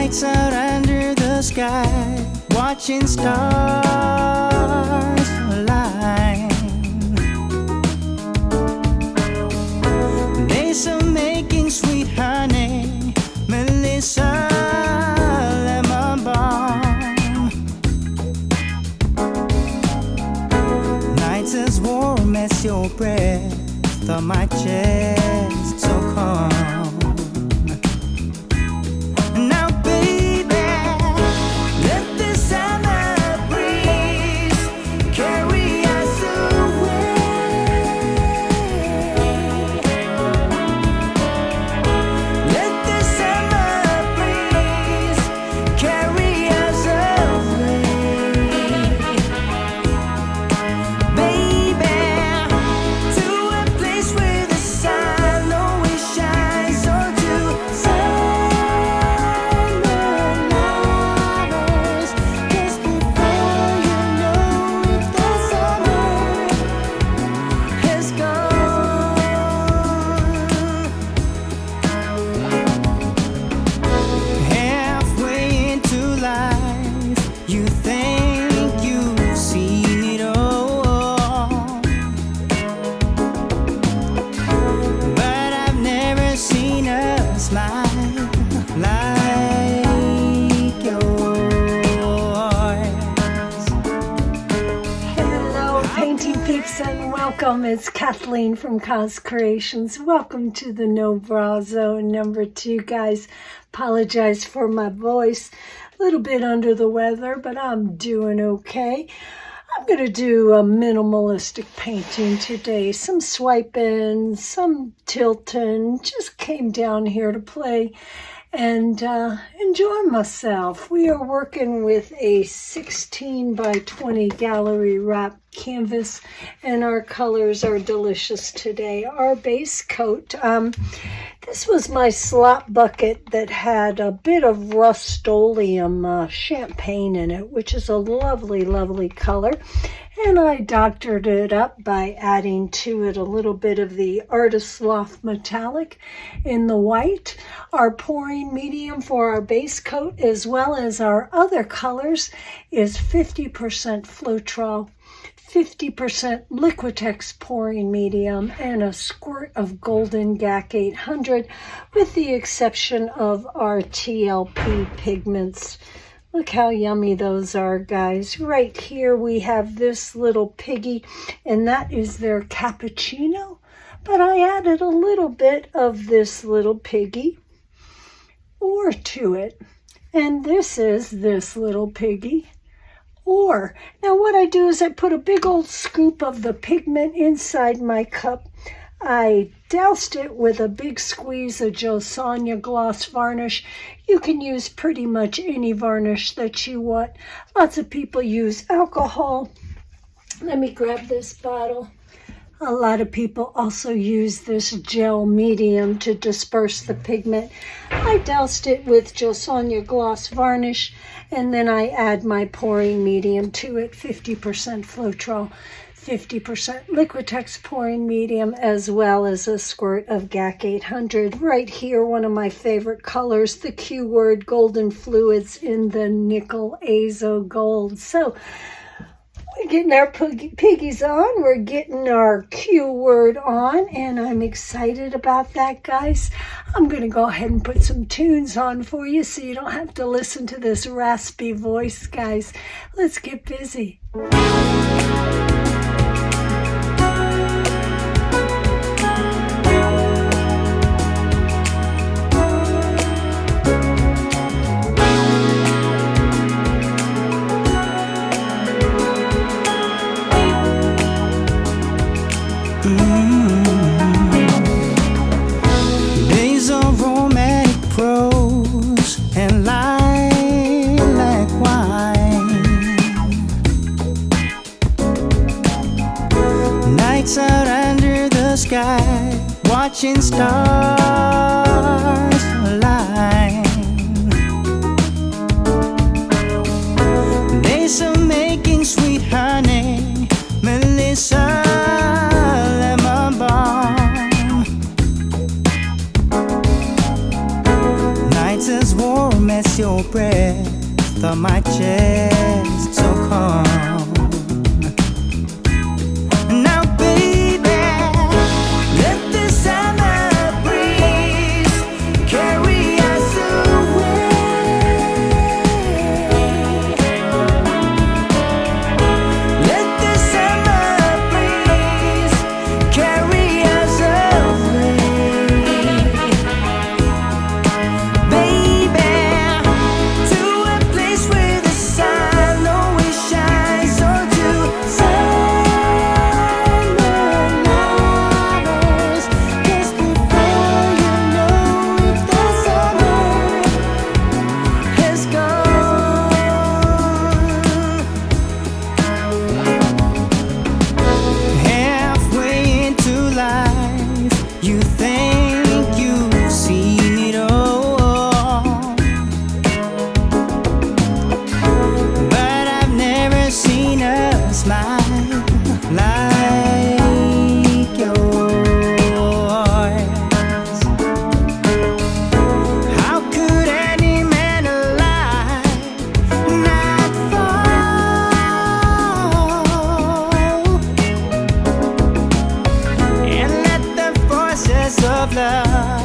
Nights out under the sky, watching stars align. Days of making sweet honey, Melissa lemon balm. Nights as warm as your breath on my chest, so calm. It's Kathleen from Cozcreations. Welcome to the No Bra Zone number 2, guys. Apologize for my voice. A little bit under the weather, but I'm doing okay. I'm going to do a minimalistic painting today. Some swiping, some tilting. Just came down here to play and enjoy myself. We are working with a 16 by 20 gallery wrap canvas, and our colors are delicious today. Our base coat, this was my slop bucket that had a bit of Rust-Oleum Champagne in it, which is a lovely, lovely color. And I doctored it up by adding to it a little bit of the Artist Loft Metallic in the white. Our pouring medium for our base coat, as well as our other colors, is 50% Floetrol, 50% Liquitex pouring medium, and a squirt of Golden GAC 800, with the exception of our TLP Pigments. Look how yummy those are, guys. Right here we have this little Piggy, and that is their Cappuccino. But I added a little bit of this little Piggy or to it. And this is this little Piggy. Or, now what I do is I put a big old scoop of the pigment inside my cup. I doused it with a big squeeze of Josanya gloss varnish. You can use pretty much any varnish that you want. Lots of people use alcohol. Let me grab this bottle. A lot of people also use this gel medium to disperse the pigment. I doused it with Josanya gloss varnish, and then I add my pouring medium to it, 50% Floetrol, 50% Liquitex pouring medium, as well as a squirt of GAC 800. Right here, one of my favorite colors, the Q word golden fluids in the nickel azo gold. So we're getting our piggies on, we're getting our Q word on, and I'm excited about that, guys. I'm going to go ahead and put some tunes on for you so you don't have to listen to this raspy voice, guys. Let's get busy. Days of romantic prose and lilac wine. Nights out under the sky, watching stars align. Days of making sweet honey, Melissa lemon balm. Nights as warm as your breath on my chest, so calm. Now baby, let the summer breeze carry us away. Let the summer breeze carry us away, baby, to a place where the sun always shines, or to summer lovers. 'Cause before you know it, the summer has gone. Halfway into life, you think you've seen it all, but I've never seen a smile like yours. How could any man alive not fall and let the forces of love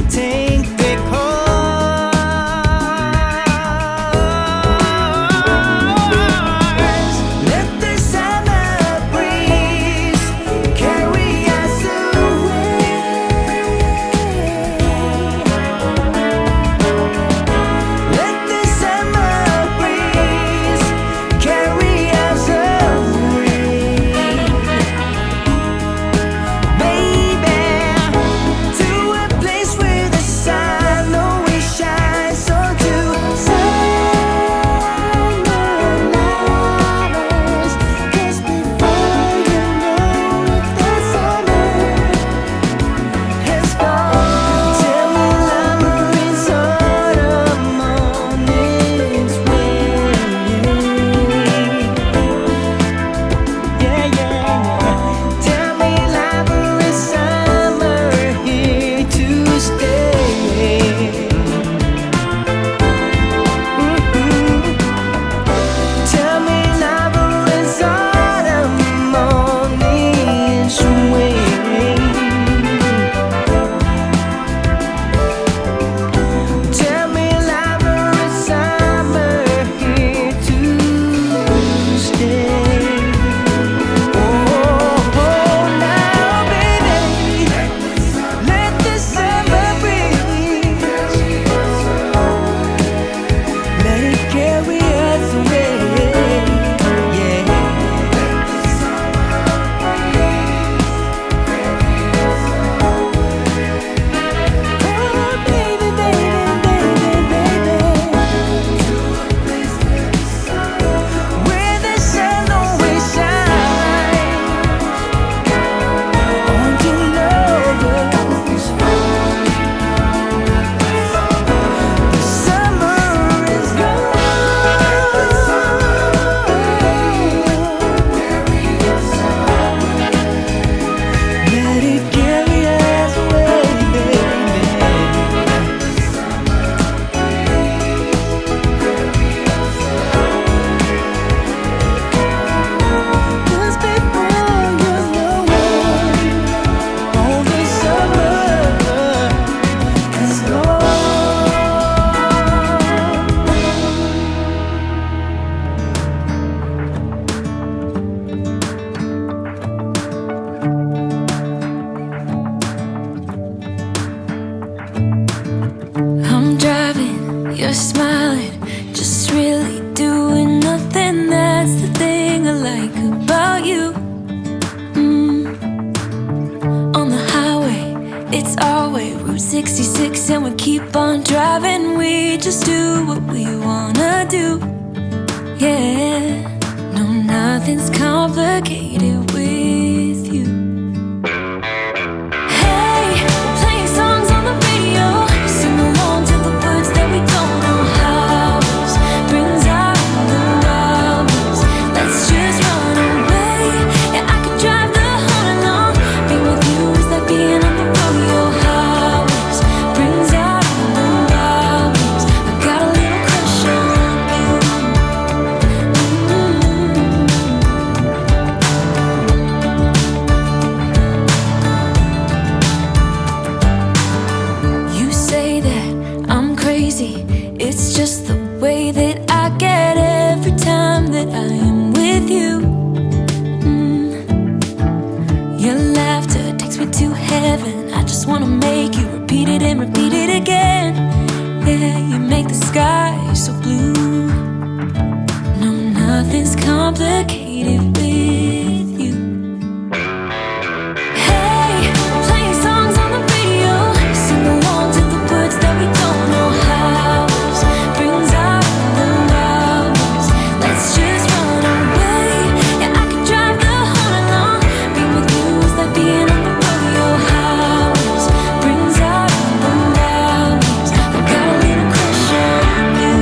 take their course? Let the summer breeze carry us away. Let the summer breeze carry us away, baby, to a place where the sun always shines, so to summer lovers. 'Cause before you know it, the summer has gone. Tell me lover, it's autumn on its way. Yeah, yeah, yeah. Tell me lover, is summer here to stay? Tell me lover, is autumn on its way? Tell me lover, is summer here to stay? Oh, now baby, let the summer breeze, let it carry us away, yeah. Oh baby, baby, baby, baby, where the sun always shines on your lovers. The summer is gone. Let it carry us away, baby. 'Cause before you know it, all the summer is I'm driving, you're smiling, just really doing nothing. That's the thing I like about you. On the highway, it's our way, Route 66, and we keep on driving. We just do what we wanna do, yeah. No, nothing's complicated with you. Hey, playing songs on the radio, sing along to the words that we don't know how. Brings out the wildness. Let's just run away. Yeah, I could drive the whole night long. Being with you is like being on the rodeo highways. Brings out the wildness. I got it again. Yeah, you make the sky so blue. No, nothing's complicated with you. Hey, playing songs on the radio, sing along to the words that we don't know how. Brings out the wild. Let's just run away. Yeah, I could drive the whole night long. Being with you is like being on the rodeo house. Brings out the wild. I got a little crush on you.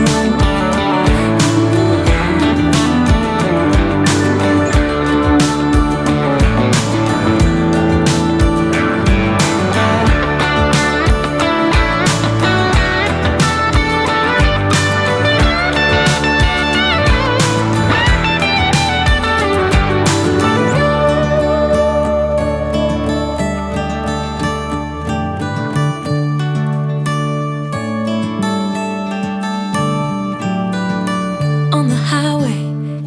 On the highway,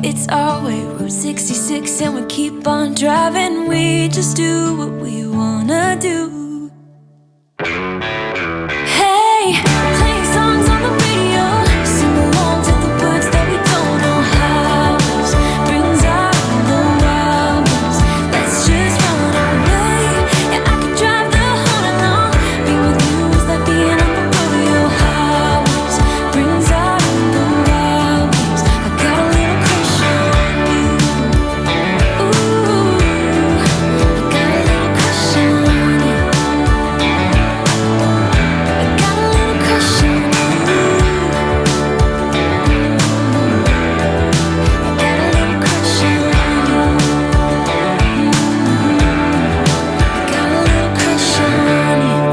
it's our way, Route 66, and we keep on driving. We just do what we wanna do. Hey, playing songs on the radio, sing along to the words that we don't know how. Brings out the wild. Let's just run away. Yeah, I could drive the whole night long. Being with you is like being on the rodeo house. Brings out the wild. I got a little crush on you. Ooh, I got a little crush on you. I got a little crush on you. I got a little crush on you. I got a little crush on you.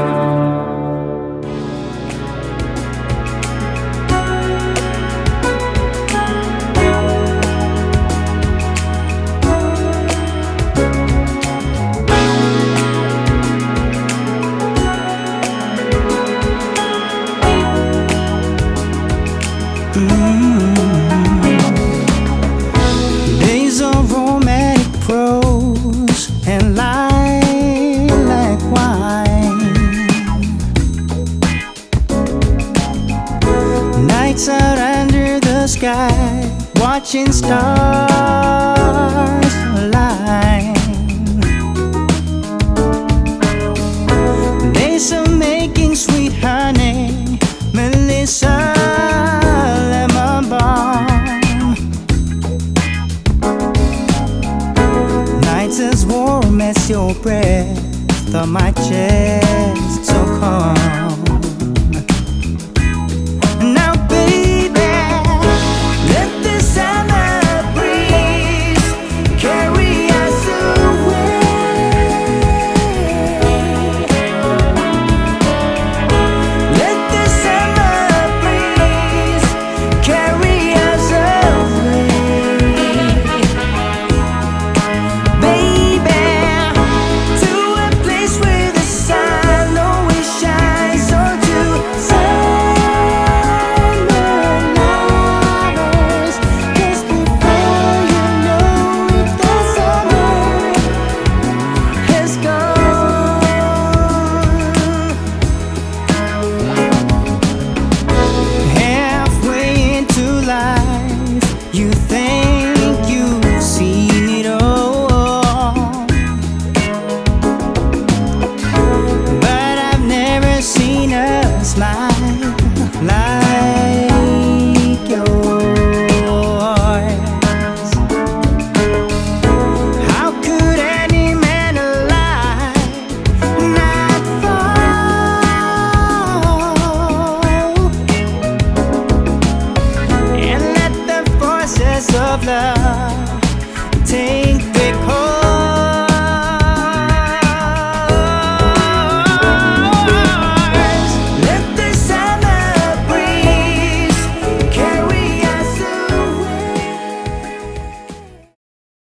Days of romantic prose and lilac wine. Nights out under the sky, watching stars align. Days of making sweet honey, Melissa lemon balm. Nights as warm as your breath on my chest, so calm. Now, baby, let the summer breeze carry us away. Let the summer breeze carry us away. Baby, to a place where the sun always shines on to summer lovers. Just before you know it, the summer has gone. Halfway into life, you think you've seen it all, but I've never seen a smile like yours. How could any man alive not fall and let the forces of love